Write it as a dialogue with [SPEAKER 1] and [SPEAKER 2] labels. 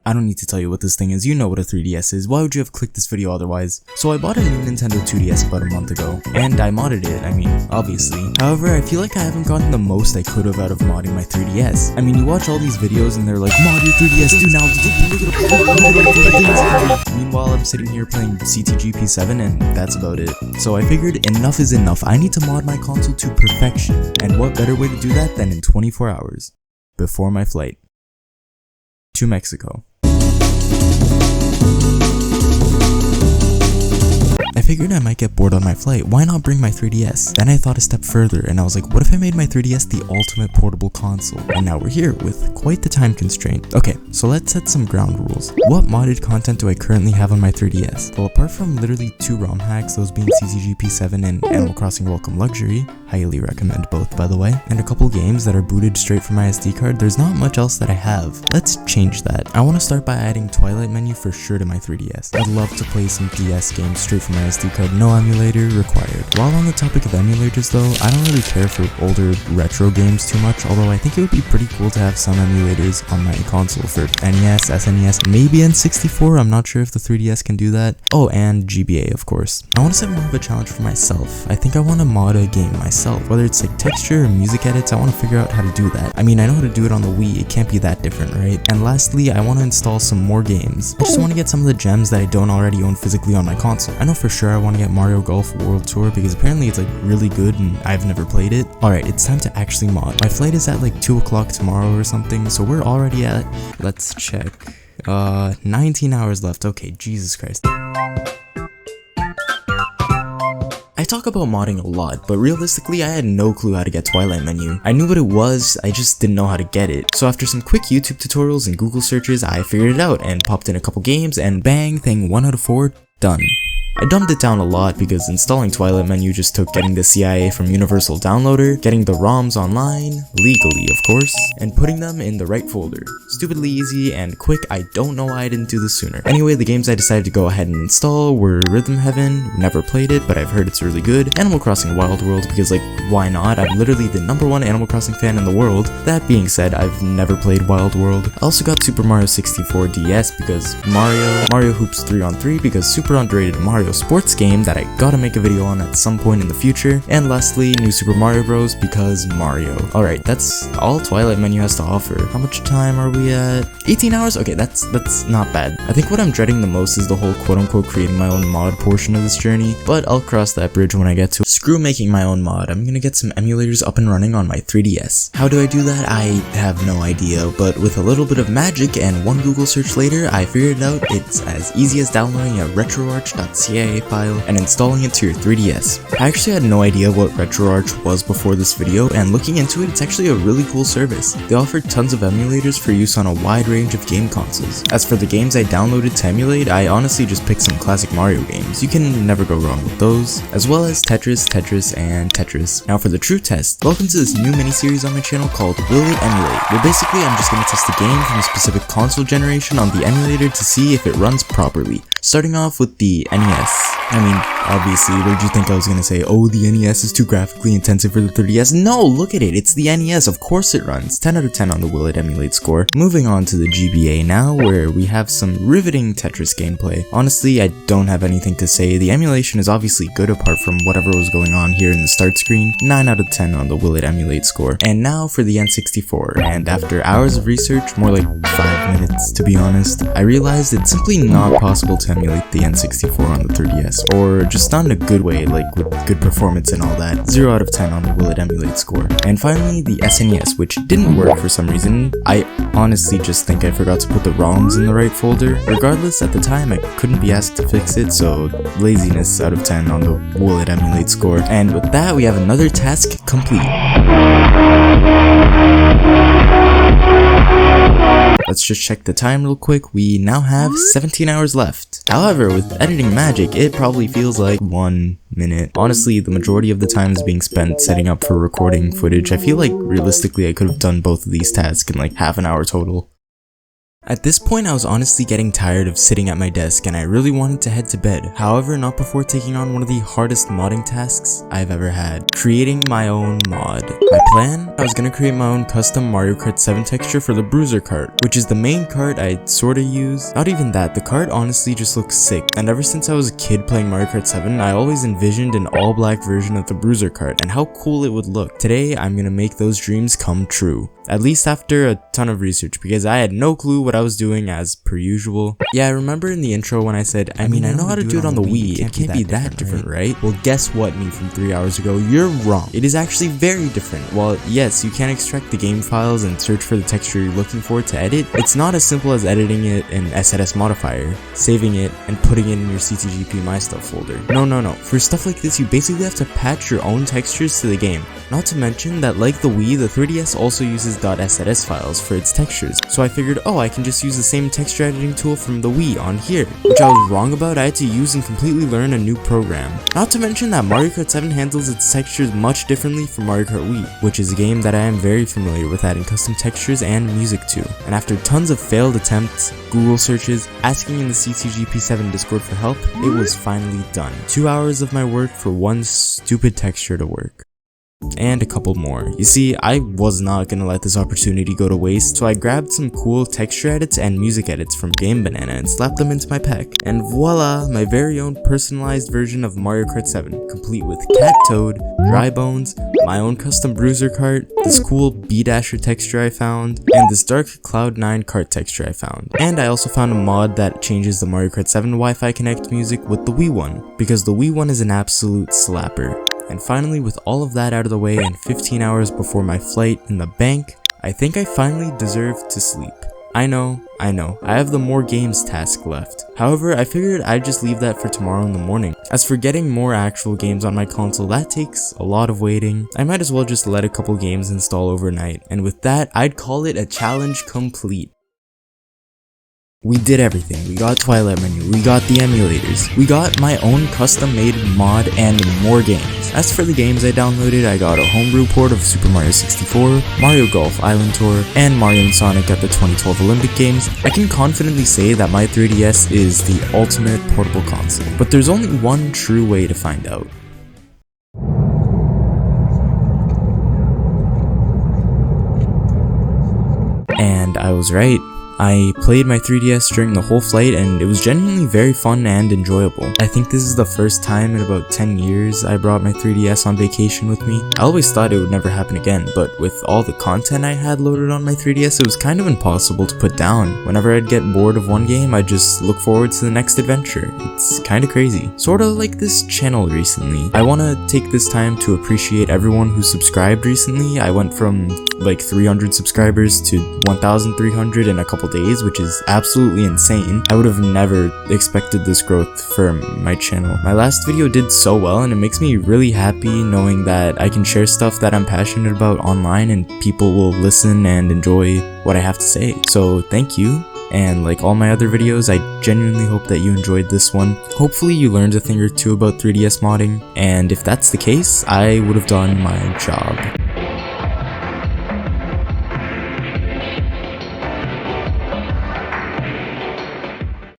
[SPEAKER 1] I don't need to tell you what this thing is, you know what a 3DS is, why would you have clicked this video otherwise? So I bought a new Nintendo 2DS about a month ago, and I modded it, I mean, obviously. However, I feel like I haven't gotten the most I could have out of modding my 3DS. I mean, you watch all these videos and they're like, mod your 3DS, do now, meanwhile I'm sitting here playing CTGP7 and that's about it. So I figured enough is enough, I need to mod my console to perfection, and what better way to do that than in 24 hours, before my flight to Mexico. I figured I might get bored on my flight, why not bring my 3DS? Then I thought a step further and I was like, what if I made my 3DS the ultimate portable console? And now we're here with quite the time constraint. Okay, so let's set some ground rules. What modded content do I currently have on my 3DS? Well, apart from literally 2 ROM hacks, those being CTGP7 and Animal Crossing Welcome Luxury, highly recommend both by the way, and a couple games that are booted straight from my SD card, there's not much else that I have. Let's change that. I want to start by adding Twilight Menu for sure to my 3DS. I'd love to play some DS games straight from my SD card, no emulator required. While on the topic of emulators though, I don't really care for older retro games too much, although I think it would be pretty cool to have some emulators on my console for NES, SNES, maybe N64, I'm not sure if the 3DS can do that. Oh, and GBA of course. I want to set more of a challenge for myself. I think I want to mod a game myself, whether it's like texture or music edits, I want to figure out how to do that. I mean, I know how to do it on the Wii, it can't be that different, right? And lastly, I want to install some more games. I just want to get some of the gems that I don't already own physically on my console. I know for sure I want to get Mario Golf World Tour because apparently it's like really good and I've never played it. Alright, it's time to actually mod. My flight is at like 2 o'clock tomorrow or something, so we're already at, let's check, 19 hours left. Okay, Jesus Christ. I talk about modding a lot, but realistically I had no clue how to get Twilight Menu. I knew what it was, I just didn't know how to get it. So after some quick YouTube tutorials and Google searches, I figured it out and popped in a couple games and bang, thing 1 out of 4, done. I dumbed it down a lot because installing Twilight Menu just took getting the CIA from Universal Downloader, getting the ROMs online, legally of course, and putting them in the right folder. Stupidly easy and quick, I don't know why I didn't do this sooner. Anyway, the games I decided to go ahead and install were Rhythm Heaven, never played it, but I've heard it's really good, Animal Crossing Wild World because like, why not? I'm literally the #1 Animal Crossing fan in the world. That being said, I've never played Wild World. I also got Super Mario 64 DS because Mario Hoops 3-on-3 because super underrated Mario sports game that I gotta make a video on at some point in the future, and lastly, New Super Mario Bros. Because Mario. Alright, that's all Twilight Menu has to offer. How much time are we at? 18 hours? Okay, that's not bad. I think what I'm dreading the most is the whole quote-unquote creating my own mod portion of this journey, but I'll cross that bridge when I get to it. Screw making my own mod, I'm gonna get some emulators up and running on my 3DS. How do I do that? I have no idea, but with a little bit of magic and one Google search later, I figured it out. It's as easy as downloading a retroarch.caa file and installing it to your 3DS. I actually had no idea what RetroArch was before this video, and looking into it, it's actually a really cool service. They offer tons of emulators for use on a wide range of game consoles. As for the games I downloaded to emulate, I honestly just picked some classic Mario games. You can never go wrong with those, as well as Tetris, and Tetris. Now for the true test, welcome to this new mini-series on my channel called Will It Emulate, where basically I'm just going to test a game from a specific console generation on the emulator to see if it runs properly. Starting off with the NES. I mean, obviously, what did you think I was gonna say? Oh, the NES is too graphically intensive for the 3DS. No, look at it, it's the NES, of course it runs. 10 out of 10 on the Will It Emulate score. Moving on to the GBA now, where we have some riveting Tetris gameplay. Honestly, I don't have anything to say. The emulation is obviously good apart from whatever was going on here in the start screen. 9 out of 10 on the Will It Emulate score. And now for the N64, and after hours of research, more like 5 minutes to be honest, I realized it's simply not possible to emulate the N64 on the 3DS. Or just not in a good way, like with good performance and all that. 0 out of 10 on the Will It Emulate score. And finally, the SNES, which didn't work for some reason. I honestly just think I forgot to put the ROMs in the right folder. Regardless, at the time, I couldn't be asked to fix it, so laziness out of 10 on the Will It Emulate score. And with that, we have another task complete. Let's just check the time real quick. We now have 17 hours left. However, with editing magic, it probably feels like 1 minute. Honestly, the majority of the time is being spent setting up for recording footage. I feel like realistically I could have done both of these tasks in like half an hour total. At this point, I was honestly getting tired of sitting at my desk and I really wanted to head to bed. However, not before taking on one of the hardest modding tasks I've ever had: creating my own mod. My plan? I was gonna create my own custom Mario Kart 7 texture for the Bruiser cart, which is the main cart I sorta use. Not even that, the cart honestly just looks sick, and ever since I was a kid playing Mario Kart 7, I always envisioned an all-black version of the Bruiser cart and how cool it would look. Today, I'm gonna make those dreams come true. At least after a ton of research, because I had no clue what I was doing as per usual. Yeah, I remember in the intro when I said, I mean, I know how to do it on the Wii, it can't be that different, right? Well, guess what, me from 3 hours ago, you're wrong. It is actually very different. While yes, you can extract the game files and search for the texture you're looking for to edit, it's not as simple as editing it in SNS modifier, saving it, and putting it in your CTGP My Stuff folder. No. For stuff like this, you basically have to patch your own textures to the game. Not to mention that, like the Wii, the 3DS also uses .sns files for its textures, so I figured, oh, I can just use the same texture editing tool from the Wii on here, which I was wrong about. I had to use and completely learn a new program. Not to mention that Mario Kart 7 handles its textures much differently from Mario Kart Wii, which is a game that I am very familiar with adding custom textures and music to. And after tons of failed attempts, Google searches, asking in the CTGP7 Discord for help, it was finally done. 2 hours of my work for one stupid texture to work. And a couple more. You see, I was not gonna let this opportunity go to waste, so I grabbed some cool texture edits and music edits from Game Banana and slapped them into my pack. And voila, my very own personalized version of Mario Kart 7, complete with Cat Toad, Dry Bones, my own custom Bruiser cart, this cool B-Dasher texture I found, and this dark Cloud9 cart texture I found. And I also found a mod that changes the Mario Kart 7 Wi-Fi Connect music with the Wii one, because the Wii one is an absolute slapper. And finally, with all of that out of the way and 15 hours before my flight in the bank, I think I finally deserve to sleep. I know, I have the more games task left. However, I figured I'd just leave that for tomorrow in the morning. As for getting more actual games on my console, that takes a lot of waiting. I might as well just let a couple games install overnight, and with that, I'd call it a challenge complete. We did everything. We got Twilight Menu, we got the emulators, we got my own custom made mod, and more games. As for the games I downloaded, I got a homebrew port of Super Mario 64, Mario Golf Island Tour, and Mario & Sonic at the 2012 Olympic Games. I can confidently say that my 3DS is the ultimate portable console, but there's only one true way to find out. And I was right. I played my 3DS during the whole flight and it was genuinely very fun and enjoyable. I think this is the first time in about 10 years I brought my 3DS on vacation with me. I always thought it would never happen again, but with all the content I had loaded on my 3DS, it was kind of impossible to put down. Whenever I'd get bored of one game, I'd just look forward to the next adventure. It's kinda crazy. Sorta like this channel recently. I wanna take this time to appreciate everyone who subscribed recently. I went from like 300 subscribers to 1,300 in a couple days, which is absolutely insane. I would have never expected this growth for my channel. My last video did so well and it makes me really happy knowing that I can share stuff that I'm passionate about online and people will listen and enjoy what I have to say. So thank you. And like all my other videos, I genuinely hope that you enjoyed this one. Hopefully you learned a thing or two about 3DS modding, and if that's the case, I would have done my job.